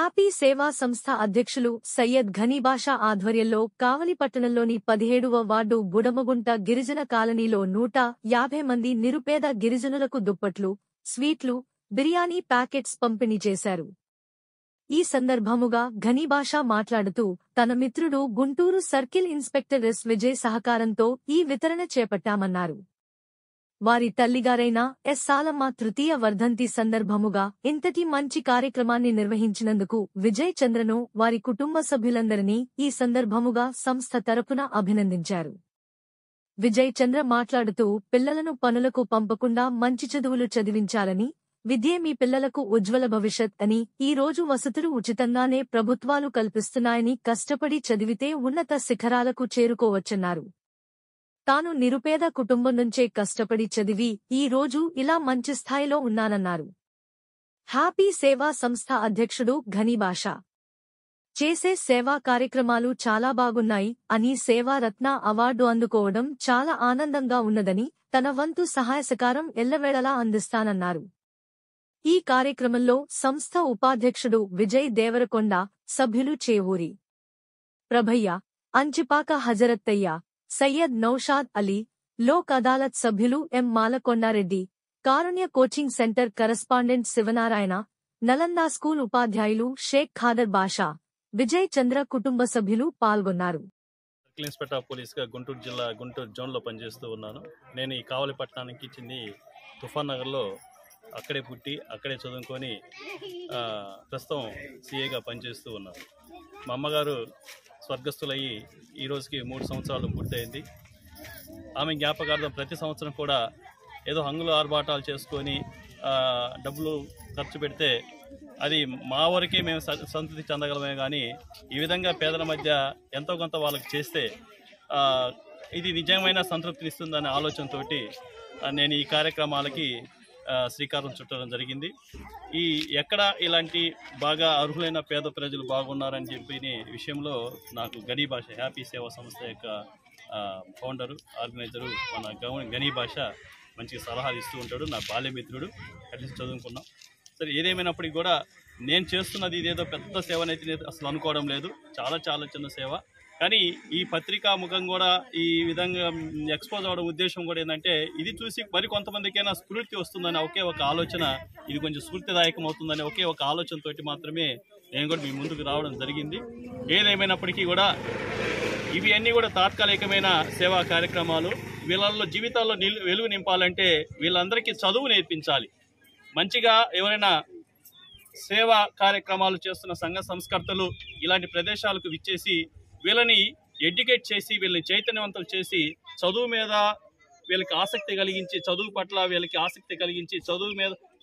Happy సేవా సంస్థ అధ్యక్షులు సయ్యద్ ఘనీబాషా ఆధ్వర్యంలో కావలి పట్టణంలోని 17వ వార్డు బుడమగుంట గిరిజన కాలనీలో 150 మంది నిరుపేద గిరిజనులకు దుప్పట్లు, స్వీట్లు, బిర్యానీ ప్యాకెట్స్ పంపిణీ చేశారు. ఈ సందర్భముగా ఘనీబాషా మాట్లాడుతూ తన మిత్రుడు Guntur circle inspector S Vijay సహకారంతో ఈ వితరణ చేపట్టామన్నారు. వారి తల్లిగారైన ఎస్ సాలమ్మ తృతీయ వర్ధంతి సందర్భముగా ఇంతటి మంచి కార్యక్రమాన్ని నిర్వహించినందుకు విజయ్ చంద్రను వారి కుటుంబ సభ్యులందరినీ ఈ సందర్భముగా సంస్థ తరపున అభినందించారు. విజయ్ చంద్ర మాట్లాడుతూ పిల్లలను పనులకు పంపకుండా మంచి చదువులు చదివించాలని, విద్యే మీ పిల్లలకు ఉజ్వల భవిష్యత్ అని, ఈ రోజు వసతులు ఉచితంగానే ప్రభుత్వాలు కల్పిస్తున్నాయని, కష్టపడి చదివితే ఉన్నత శిఖరాలకు చేరుకోవచ్చన్నారు. తాను నిరుపేద కుటుంబం నుంచే కష్టపడి చదివి ఈ రోజు ఇలా మంచి స్థాయిలో ఉన్నానన్నారు. హ్యాపీ సేవా సంస్థ అధ్యక్షుడు ఘనీబాషా చేసే సేవా కార్యక్రమాలు చాలా బాగున్నాయి అని, సేవారత్న అవార్డు అందుకోవడం చాలా ఆనందంగా ఉన్నదని, తన వంతు సహాయసకారం ఎల్లవేళలా అందిస్తానన్నారు. ఈ కార్యక్రమంలో సంస్థ ఉపాధ్యక్షుడు విజయ్ దేవరకొండ, సభ్యులు చేవూరి ప్రభయ్య, అంచిపాక హజరత్తయ్య, సయ్యద్ నౌషాద్ అలీ, లోక్ అదాలత్ సభ్యులు M Malakondareddy, Karunya coaching centre correspondent Sivanarayana, Nalanda school ఉపాధ్యాయులు షేక్ ఖాదర్ బాషా, విజయ్ చంద్ర కుటుంబ సభ్యులు పాల్గొన్నారు. సర్కిల్ ఇన్స్పెక్టర్ ఆఫ్ పోలీస్గా గుంటూరు జిల్లా గుంటూరు జోన్లో పనిచేస్తూ ఉన్నాను. నేను ఈ కావలి పట్టణానికి చెంది తుఫాన్ నగర్లో అక్కడే పుట్టి అక్కడే చదువుకొని ప్రస్తుతం సిఏగా పనిచేస్తూ ఉన్నాను. మా అమ్మగారు స్వర్గస్థులయ్యి ఈ రోజుకి 3 సంవత్సరాలు పూర్తయింది. ఆమె జ్ఞాపకార్థం ప్రతి సంవత్సరం కూడా ఏదో హంగులు ఆర్భాటాలు చేసుకొని డబ్బులు ఖర్చు పెడితే అది మా వరకే మేము సంతృప్తి చెందగలమే, కానీ ఈ విధంగా పేదల మధ్య ఎంతో కొంత వాళ్ళకి చేస్తే ఇది నిజమైన సంతృప్తినిస్తుందనే ఆలోచనతో నేను ఈ కార్యక్రమాలకి శ్రీకారం చుట్టడం జరిగింది. ఎక్కడ ఇలాంటి బాగా అర్హులైన పేద ప్రజలు బాగున్నారని చెప్పి విషయంలో నాకు ఘనీబాషా హ్యాపీ సేవా సంస్థ యొక్క ఫౌండరు, ఆర్గనైజరు మన ఘనీబాషా మంచి సలహాలు ఇస్తూ ఉంటాడు. నా బాల్యమిత్రుడు, కలిసి చదువుకున్నాం. సరే, ఏదేమైనప్పటికీ కూడా నేను చేస్తున్నది ఇదేదో పెద్ద సేవనైతే అసలు అనుకోవడం లేదు. చాలా చాలా చిన్న సేవ. కానీ ఈ పత్రికా ముఖం కూడా ఈ విధంగా ఎక్స్పోజ్ అవ్వడం ఉద్దేశం కూడా ఏంటంటే, ఇది చూసి మరి కొంతమందికైనా స్ఫూర్తి వస్తుందని ఒకే ఒక ఆలోచన, ఇది కొంచెం స్ఫూర్తిదాయకం అవుతుందని ఒకే ఒక ఆలోచనతోటి మాత్రమే నేను కూడా మీ ముందుకు రావడం జరిగింది. ఏదేమైనప్పటికీ కూడా ఇవి అన్నీ కూడా తాత్కాలికమైన సేవా కార్యక్రమాలు. వీళ్ళల్లో జీవితాల్లో వెలుగు నింపాలంటే వీళ్ళందరికీ చదువు నేర్పించాలి. మంచిగా ఎవరైనా సేవా కార్యక్రమాలు చేస్తున్న సంఘ సంస్కర్తలు ఇలాంటి ప్రదేశాలకు విచ్చేసి వీళ్ళని ఎడ్యుకేట్ చేసి, వీళ్ళని చైతన్యవంతులు చేసి, చదువు మీద వీళ్ళకి ఆసక్తి కలిగించి, చదువు పట్ల వీళ్ళకి ఆసక్తి కలిగించి,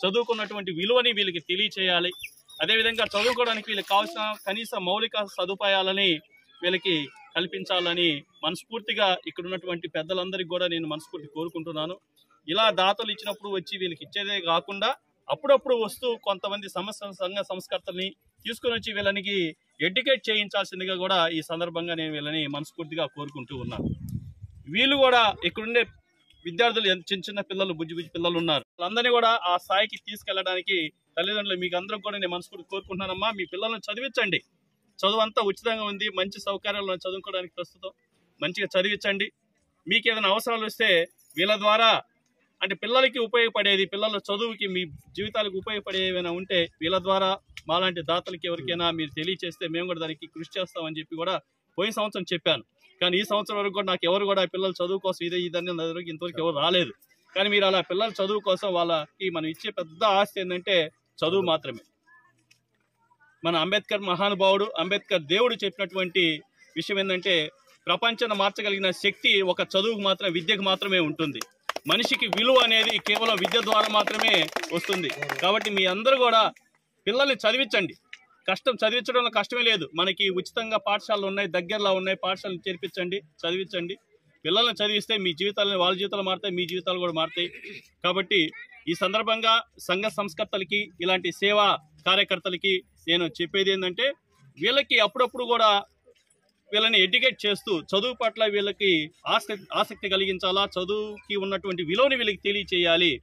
చదువుకున్నటువంటి విలువని వీళ్ళకి తెలియచేయాలి. అదేవిధంగా చదువుకోవడానికి వీళ్ళకి కావాల్సిన కనీస మౌలిక సదుపాయాలని వీళ్ళకి కల్పించాలని మనస్ఫూర్తిగా ఇక్కడ ఉన్నటువంటి పెద్దలందరికీ కూడా నేను మనస్ఫూర్తి కోరుకుంటున్నాను. ఇలా దాతలు ఇచ్చినప్పుడు వచ్చి వీళ్ళకి ఇచ్చేదే కాకుండా అప్పుడప్పుడు వస్తూ కొంతమంది సంఘ సంస్కర్తల్ని తీసుకుని వచ్చి వీళ్ళనికి ఎడ్యుకేట్ చేయించాల్సిందిగా కూడా ఈ సందర్భంగా నేను వీళ్ళని మనస్ఫూర్తిగా కోరుకుంటూ ఉన్నాను. వీళ్ళు కూడా ఇక్కడుండే విద్యార్థులు, చిన్న చిన్న పిల్లలు, బుజ్జి పిల్లలు ఉన్నారు. వాళ్ళందరినీ కూడా ఆ స్థాయికి తీసుకెళ్లడానికి తల్లిదండ్రులు మీకు అందరం కూడా నేను మనస్ఫూర్తి కోరుకుంటున్నానమ్మా. మీ పిల్లలను చదివించండి. చదువు అంతా ఉచితంగా ఉంది, మంచి సౌకర్యాలు చదువుకోవడానికి ప్రస్తుతం మంచిగా చదివించండి. మీకు ఏదైనా అవసరాలు వస్తే వీళ్ళ ద్వారా, అంటే పిల్లలకి ఉపయోగపడేది, పిల్లల చదువుకి, మీ జీవితాలకు ఉపయోగపడే ఏమైనా ఉంటే వీళ్ళ ద్వారా మాలాంటి దాతలకి ఎవరికైనా మీరు తెలియచేస్తే మేము కూడా దానికి కృషి చేస్తామని చెప్పి కూడా పోయిన సంవత్సరం చెప్పాను. కానీ ఈ సంవత్సరం వరకు కూడా నాకు ఎవరు కూడా పిల్లల చదువు కోసం ఇదని ఇంతవరకు ఎవరు రాలేదు. కానీ మీరు అలా పిల్లల చదువు కోసం వాళ్ళకి మనం ఇచ్చే పెద్ద ఆస్తి ఏంటంటే చదువు మాత్రమే. మన అంబేద్కర్ మహానుభావుడు, అంబేద్కర్ దేవుడు చెప్పినటువంటి విషయం ఏంటంటే, ప్రపంచాన్ని మార్చగలిగిన శక్తి ఒక చదువుకు మాత్రమే, విద్యకు మాత్రమే ఉంటుంది. మనిషికి విలువ అనేది కేవలం విద్య ద్వారా మాత్రమే వస్తుంది. కాబట్టి మీ అందరూ కూడా పిల్లల్ని చదివించండి. చదివించడంలో కష్టమే లేదు. మనకి ఉచితంగా పాఠశాలలు ఉన్నాయి, దగ్గరలో ఉన్నాయి. పాఠశాలను చేర్పించండి, చదివించండి. పిల్లల్ని చదివిస్తే మీ జీవితాలని, వాళ్ళ జీవితాలు మారుతాయి, మీ జీవితాలు కూడా మారుతాయి. కాబట్టి ఈ సందర్భంగా సంఘ సంస్కర్తలకి, ఇలాంటి సేవా కార్యకర్తలకి నేను చెప్పేది ఏంటంటే, వీళ్ళకి అప్పుడప్పుడు కూడా వీళ్ళని ఎడ్యుకేట్ చేస్తూ చదువు పట్ల వీళ్ళకి ఆసక్తి కలిగించాలా, చదువుకి ఉన్నటువంటి విలువని వీళ్ళకి తెలియచేయాలి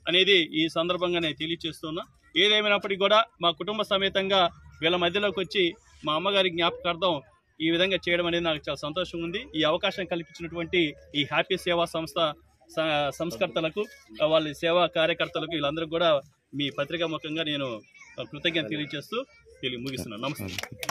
అనేది ఈ సందర్భంగా నేను తెలియచేస్తున్నా. ఏదేమైనప్పటికీ కూడా మా కుటుంబ సమేతంగా వీళ్ళ మధ్యలోకి వచ్చి మా అమ్మగారి జ్ఞాపకార్థం ఈ విధంగా చేయడం అనేది నాకు చాలా సంతోషంగా ఉంది. ఈ అవకాశం కల్పించినటువంటి ఈ హ్యాపీ సేవా సంస్థ సంస్కర్తలకు, వాళ్ళ సేవా కార్యకర్తలకు, వీళ్ళందరికీ కూడా మీ పత్రికా ముఖంగా నేను కృతజ్ఞత తెలియజేస్తూ ముగిస్తున్నాను. నమస్తే.